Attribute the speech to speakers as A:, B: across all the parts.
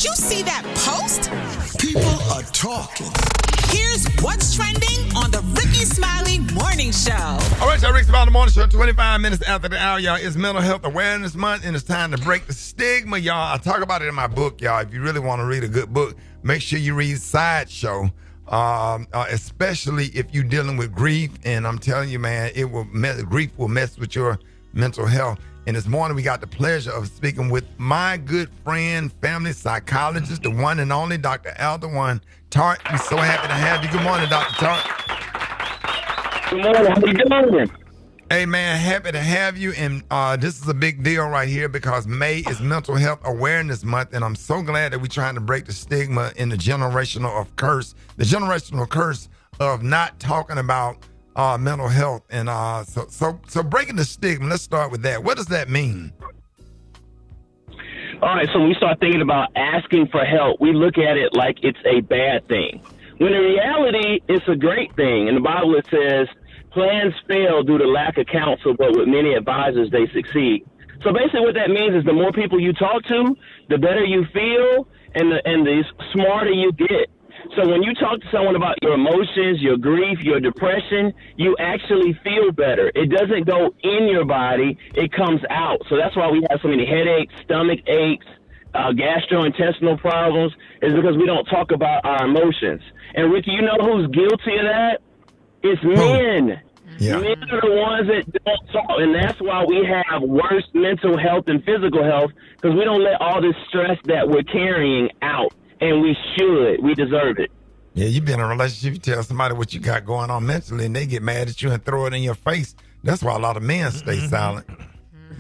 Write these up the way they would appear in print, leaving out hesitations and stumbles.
A: you see that post?
B: People are talking.
A: Here's what's trending on the Rickey Smiley Morning Show.
C: All right, y'all, Rickey Smiley Morning Show, 25 minutes after the hour, y'all. It's Mental Health Awareness Month, and it's time to break the stigma, y'all. I talk about it in my book, y'all. If you really want to read a good book, make sure you read Sideshow, especially if you're dealing with grief. And I'm telling you, man, grief will mess with your mental health. And this morning, we got the pleasure of speaking with my good friend, family psychologist, the one and only Dr. Alderwan Tart. We're so happy to have you. Good morning, Dr. Tart.
D: Good morning. How you doing?
C: Hey, man, happy to have you. And this is a big deal right here because May is Mental Health Awareness Month. And I'm so glad that we're trying to break the stigma in the generational curse of not talking about mental health. And so breaking the stigma, let's start with that. What does that mean?
D: All right, so when we start thinking about asking for help, we look at it like it's a bad thing. When in reality, it's a great thing. In the Bible, it says, plans fail due to lack of counsel, but with many advisors, they succeed. So basically what that means is the more people you talk to, the better you feel and the smarter you get. So when you talk to someone about your emotions, your grief, your depression, you actually feel better. It doesn't go in your body, it comes out. So that's why we have so many headaches, stomach aches, gastrointestinal problems, is because we don't talk about our emotions. And Ricky, you know who's guilty of that? It's men.
C: Yeah.
D: Men are the ones that don't talk, and that's why we have worse mental health and physical health, because we don't let all this stress that we're carrying out. And we should. We deserve it.
C: Yeah, you've been in a relationship, you tell somebody what you got going on mentally, and they get mad at you and throw it in your face. That's why a lot of men stay silent.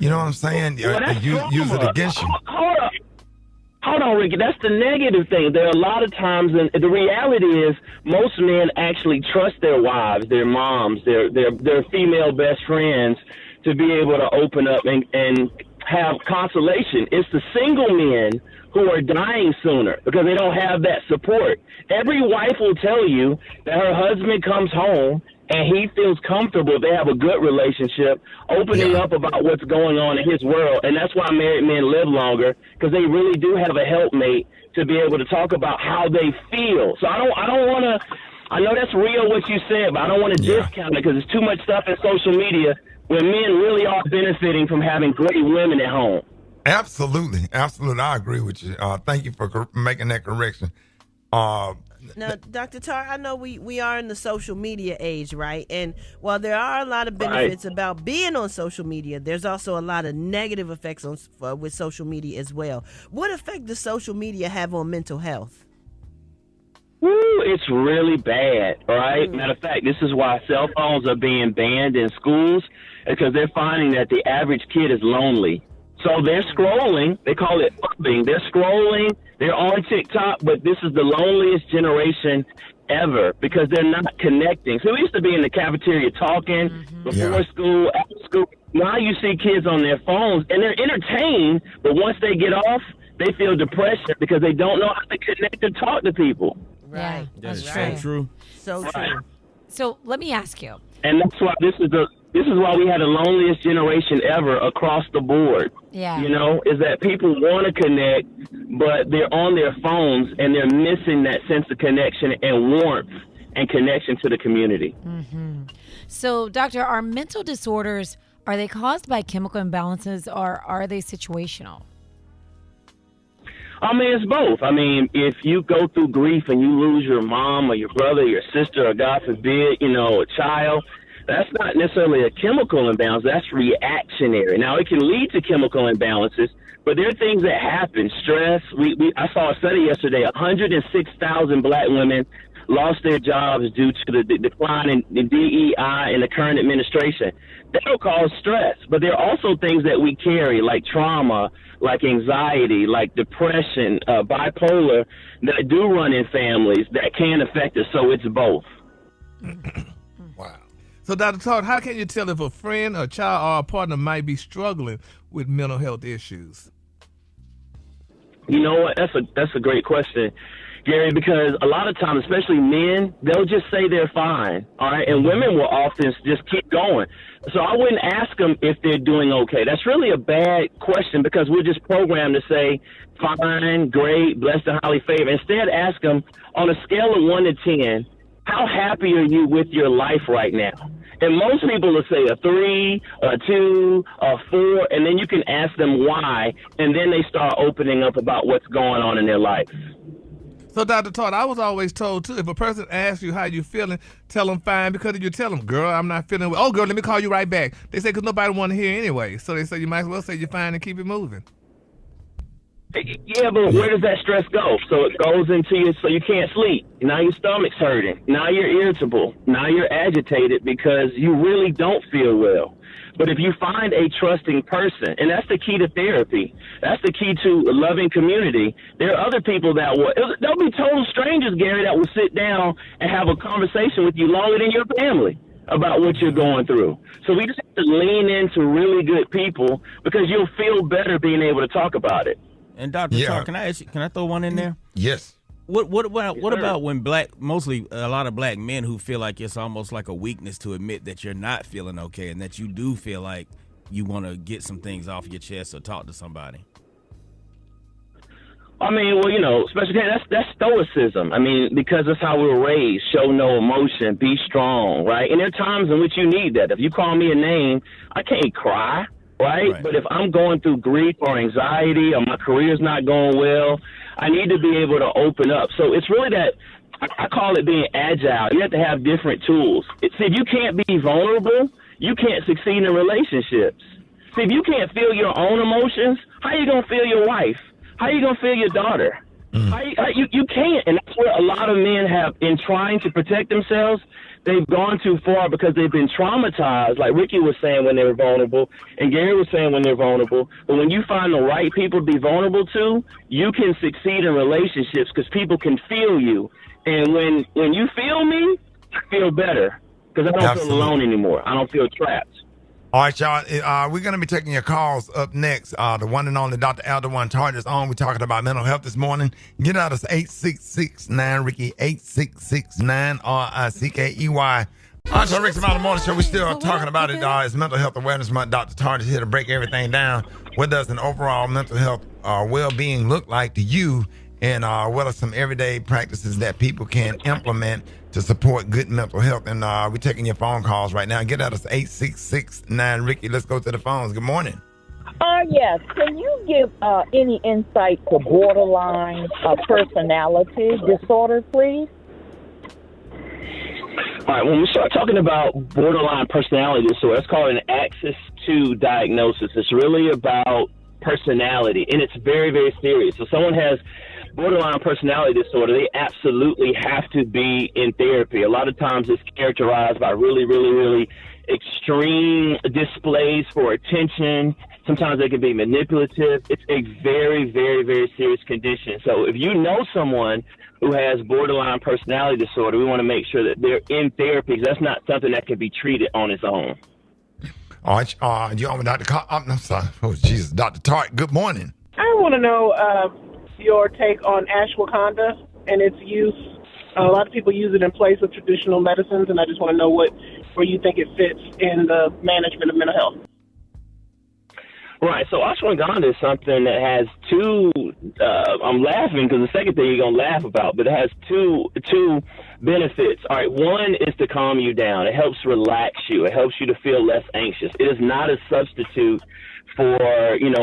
C: You know what I'm saying?
D: Well,
C: use it against you.
D: Hold on, Ricky. That's the negative thing. There are a lot of times, and the reality is most men actually trust their wives, their moms, their female best friends to be able to open up and have consolation. It's the single men who are dying sooner because they don't have that support. Every wife will tell you that her husband comes home and he feels comfortable. They have a good relationship, opening up about what's going on in his world. And that's why married men live longer, because they really do have a helpmate to be able to talk about how they feel. So I don't want to, I know that's real what you said, but I don't want to discount it because there's too much stuff in social media where men really are benefiting from having great women at home.
C: Absolutely. I agree with you. Thank you for making that correction.
E: Now, Dr. Tar, I know we are in the social media age, right? And while there are a lot of benefits about being on social media, there's also a lot of negative effects with social media as well. What effect does social media have on mental health?
D: It's really bad, right? Matter of fact, this is why cell phones are being banned in schools, because they're finding that the average kid is lonely. So they're scrolling. They call it fubbing. They're scrolling. They're on TikTok, but this is the loneliest generation ever because they're not connecting. So we used to be in the cafeteria talking before school, after school. Now you see kids on their phones, and they're entertained, but once they get off, they feel depression because they don't know how to connect and talk to people.
E: Right.
F: That's
E: right.
F: so true.
E: So true.
G: So let me ask you.
D: And that's why this is why we had the loneliest generation ever across the board.
G: Yeah.
D: You know, is that people want to connect, but they're on their phones and they're missing that sense of connection and warmth and connection to the community.
G: Mm-hmm. So, doctor, are mental disorders, are they caused by chemical imbalances or are they situational?
D: I mean, it's both. I mean, if you go through grief and you lose your mom or your brother, or your sister, or God forbid, a child, that's not necessarily a chemical imbalance. That's reactionary. Now, it can lead to chemical imbalances, but there are things that happen. Stress. I saw a study yesterday. 106,000 black women lost their jobs due to the decline in DEI in the current administration. That'll cause stress, but there are also things that we carry, like trauma, like anxiety, like depression, bipolar, that do run in families that can affect us. So it's both.
F: Wow. So, Dr. Todd, how can you tell if a friend, a child, or a partner might be struggling with mental health issues?
D: You know what? That's a great question. Gary, because a lot of times, especially men, they'll just say they're fine, all right? And women will often just keep going. So I wouldn't ask them if they're doing okay. That's really a bad question because we're just programmed to say, fine, great, blessed and highly favored. Instead, ask them, on a scale of 1 to 10, how happy are you with your life right now? And most people will say a 3, a 2, a 4, and then you can ask them why, and then they start opening up about what's going on in their life.
F: So, Dr. Todd, I was always told, too, if a person asks you how you feeling, tell them fine, because if you tell them, girl, I'm not feeling well. Oh, girl, let me call you right back. They say because nobody want to hear anyway. So they say you might as well say you're fine and keep it moving.
D: Yeah, but where does that stress go? So it goes into you, so you can't sleep. Now your stomach's hurting. Now you're irritable. Now you're agitated because you really don't feel well. But if you find a trusting person, and that's the key to therapy, that's the key to a loving community, there are other people that they'll be total strangers, Gary, that will sit down and have a conversation with you longer than your family about what you're going through. So we just have to lean into really good people because you'll feel better being able to talk about it.
H: And Dr. Todd, can I ask you, can I throw one in there?
C: Yes.
H: What about when mostly a lot of black men who feel like it's almost like a weakness to admit that you're not feeling okay and that you do feel like you want to get some things off your chest or talk to somebody?
D: I mean, well, especially that's stoicism. I mean, because that's how we were raised. Show no emotion, be strong, right? And there are times in which you need that. If you call me a name, I can't cry. Right? But if I'm going through grief or anxiety or my career's not going well, I need to be able to open up. So it's really that, I call it being agile. You have to have different tools. See, if you can't be vulnerable, you can't succeed in relationships. See, if you can't feel your own emotions, how are you going to feel your wife? How are you going to feel your daughter? You can't. And that's where a lot of men have, in trying to protect themselves, they've gone too far because they've been traumatized, like Rickey was saying when they were vulnerable, and Gary was saying when they're vulnerable. But when you find the right people to be vulnerable to, you can succeed in relationships because people can feel you. And when you feel me, I feel better because I don't feel alone anymore. I don't feel trapped.
C: All right, y'all. We're going to be taking your calls up next. The one and only Dr. Aldewan Todd is on. We're talking about mental health this morning. Get out us 866-9-RICKEY, 866-9-RICKEY. All right, so Rick's About the Morning Show. We're still talking about it. It's Mental Health Awareness Month. Dr. Todd is here to break everything down. What does an overall mental health well-being look like to you? And what are some everyday practices that people can implement to support good mental health? And we're taking your phone calls right now. Get at us 866-9-RICKEY. Let's go to the phones. Good morning.
I: Yes. Can you give any insight to borderline personality disorder, please?
D: All right, when we start talking about borderline personality disorder, it's called an Axis 2 diagnosis. It's really about personality, and it's very, very serious. So someone has borderline personality disorder, they absolutely have to be in therapy. A lot of times it's characterized by really, really, really extreme displays for attention. Sometimes they can be manipulative. It's a very, very, very serious condition. So if you know someone who has borderline personality disorder, we want to make sure that they're in therapy because that's not something that can be treated on its own.
C: All right, you on with Dr. I'm sorry. Oh, Jesus. Dr. Tart, good morning.
J: I want to know your take on ashwagandha and its use. A lot of people use it in place of traditional medicines, and I just want to know where you think it fits in the management of mental health.
D: Right, so ashwagandha is something that has two, I'm laughing because the second thing you're going to laugh about, but it has two benefits. All right, one is to calm you down. It helps relax you. It helps you to feel less anxious. It is not a substitute for,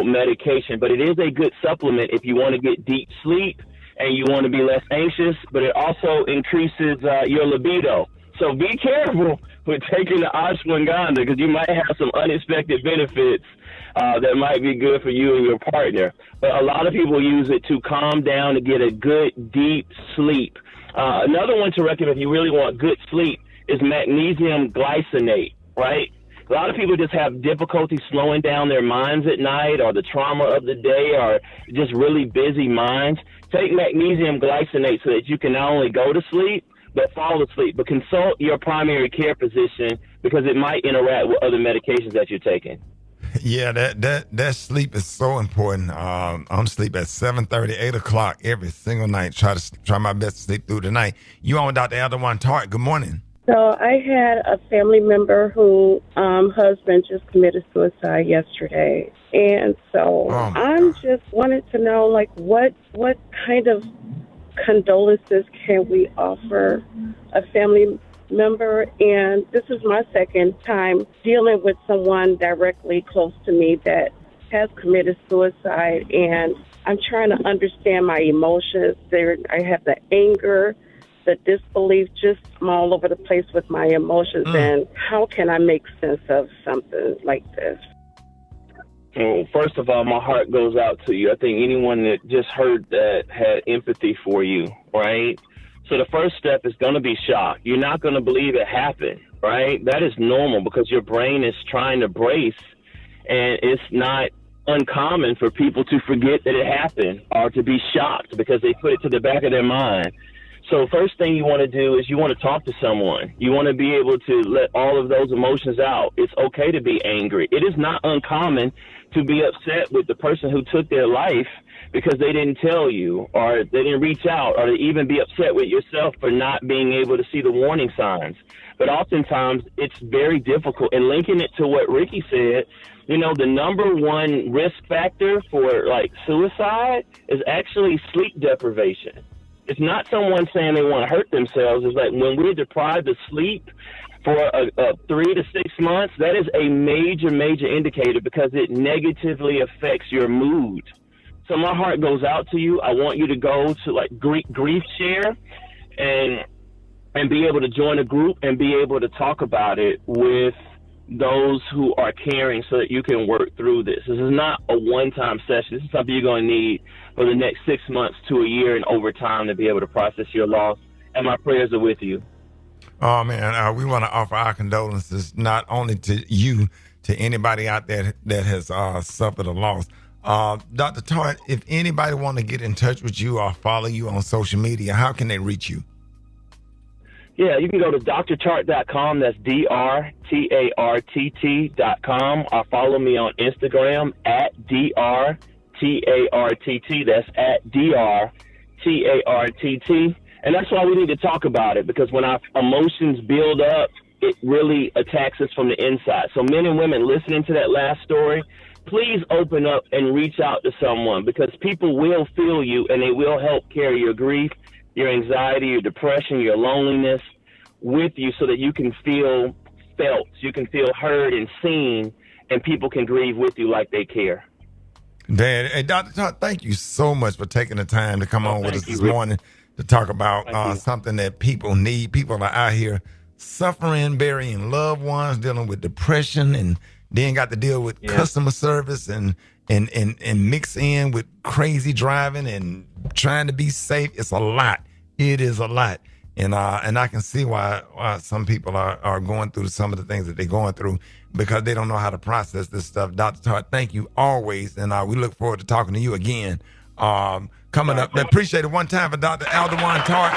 D: medication, but it is a good supplement if you want to get deep sleep and you want to be less anxious, but it also increases your libido. So be careful with taking the ashwagandha because you might have some unexpected benefits that might be good for you and your partner. But a lot of people use it to calm down to get a good, deep sleep. Another one to recommend if you really want good sleep is magnesium glycinate, right? A lot of people just have difficulty slowing down their minds at night or the trauma of the day or just really busy minds. Take magnesium glycinate so that you can not only go to sleep, but fall asleep. But consult your primary care physician because it might interact with other medications that you're taking.
C: Yeah, that sleep is so important. I'm sleep at 7:30, 8 o'clock every single night. Try my best to sleep through the night. You on with Dr. Aldewan Tart. Good morning.
J: So I had a family member who husband just committed suicide yesterday, and so I'm just wanted to know, like, what kind of condolences can we offer a family member? And this is my second time dealing with someone directly close to me that has committed suicide, and I'm trying to understand my emotions. I have the anger, the disbelief, just I'm all over the place with my emotions. And how can I make sense of something like this?
D: Well, first of all, my heart goes out to you. I think anyone that just heard that had empathy for you, right? So the first step is going to be shock. You're not going to believe it happened, right? That is normal because your brain is trying to brace, and it's not uncommon for people to forget that it happened or to be shocked because they put it to the back of their mind. So first thing you want to do is you want to talk to someone. You want to be able to let all of those emotions out. It's okay to be angry. It is not uncommon to be upset with the person who took their life because they didn't tell you or they didn't reach out, or to even be upset with yourself for not being able to see the warning signs. But oftentimes it's very difficult. And linking it to what Rickey said, you know, the number one risk factor for like suicide is actually sleep deprivation. It's not someone saying they want to hurt themselves. It's like when we're deprived of sleep for 3 to 6 months, that is a major, major indicator because it negatively affects your mood. So my heart goes out to you. I want you to go to like Grief Share and be able to join a group and be able to talk about it with those who are caring so that you can work through this. This is not a one-time session. This is something you're going to need for the next 6 months to a year and over time to be able to process your loss. And my prayers are with you.
C: Oh, man, we want to offer our condolences not only to you, to anybody out there that has suffered a loss. Dr. Tart, if anybody want to get in touch with you or follow you on social media, how can they reach you?
D: Yeah, you can go to drtart.com. That's DRTARTT.com. Or follow me on Instagram at DRTARTT. That's at DRTARTT. And that's why we need to talk about it, because when our emotions build up, it really attacks us from the inside. So men and women listening to that last story, please open up and reach out to someone, because people will feel you and they will help carry your grief, your anxiety, your depression, your loneliness with you so that you can feel felt, you can feel heard and seen, and people can grieve with you like they care.
C: Dad, hey, Dr. Todd, thank you so much for taking the time to come on with us this morning to talk about something that people need. People are out here suffering, burying loved ones, dealing with depression, and then got to deal with customer service and mix in with crazy driving and trying to be safe. It's a lot. It is a lot. And I can see why some people are going through some of the things that they're going through, because they don't know how to process this stuff. Dr. Tart, thank you always, and we look forward to talking to you again. Coming up, appreciate it one time for Dr. Aldewan Tart.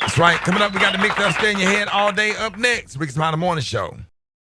C: That's right. Coming up, we got the Mix Up Stay in Your Head all day. Up next, Rickey Smiley Morning Show.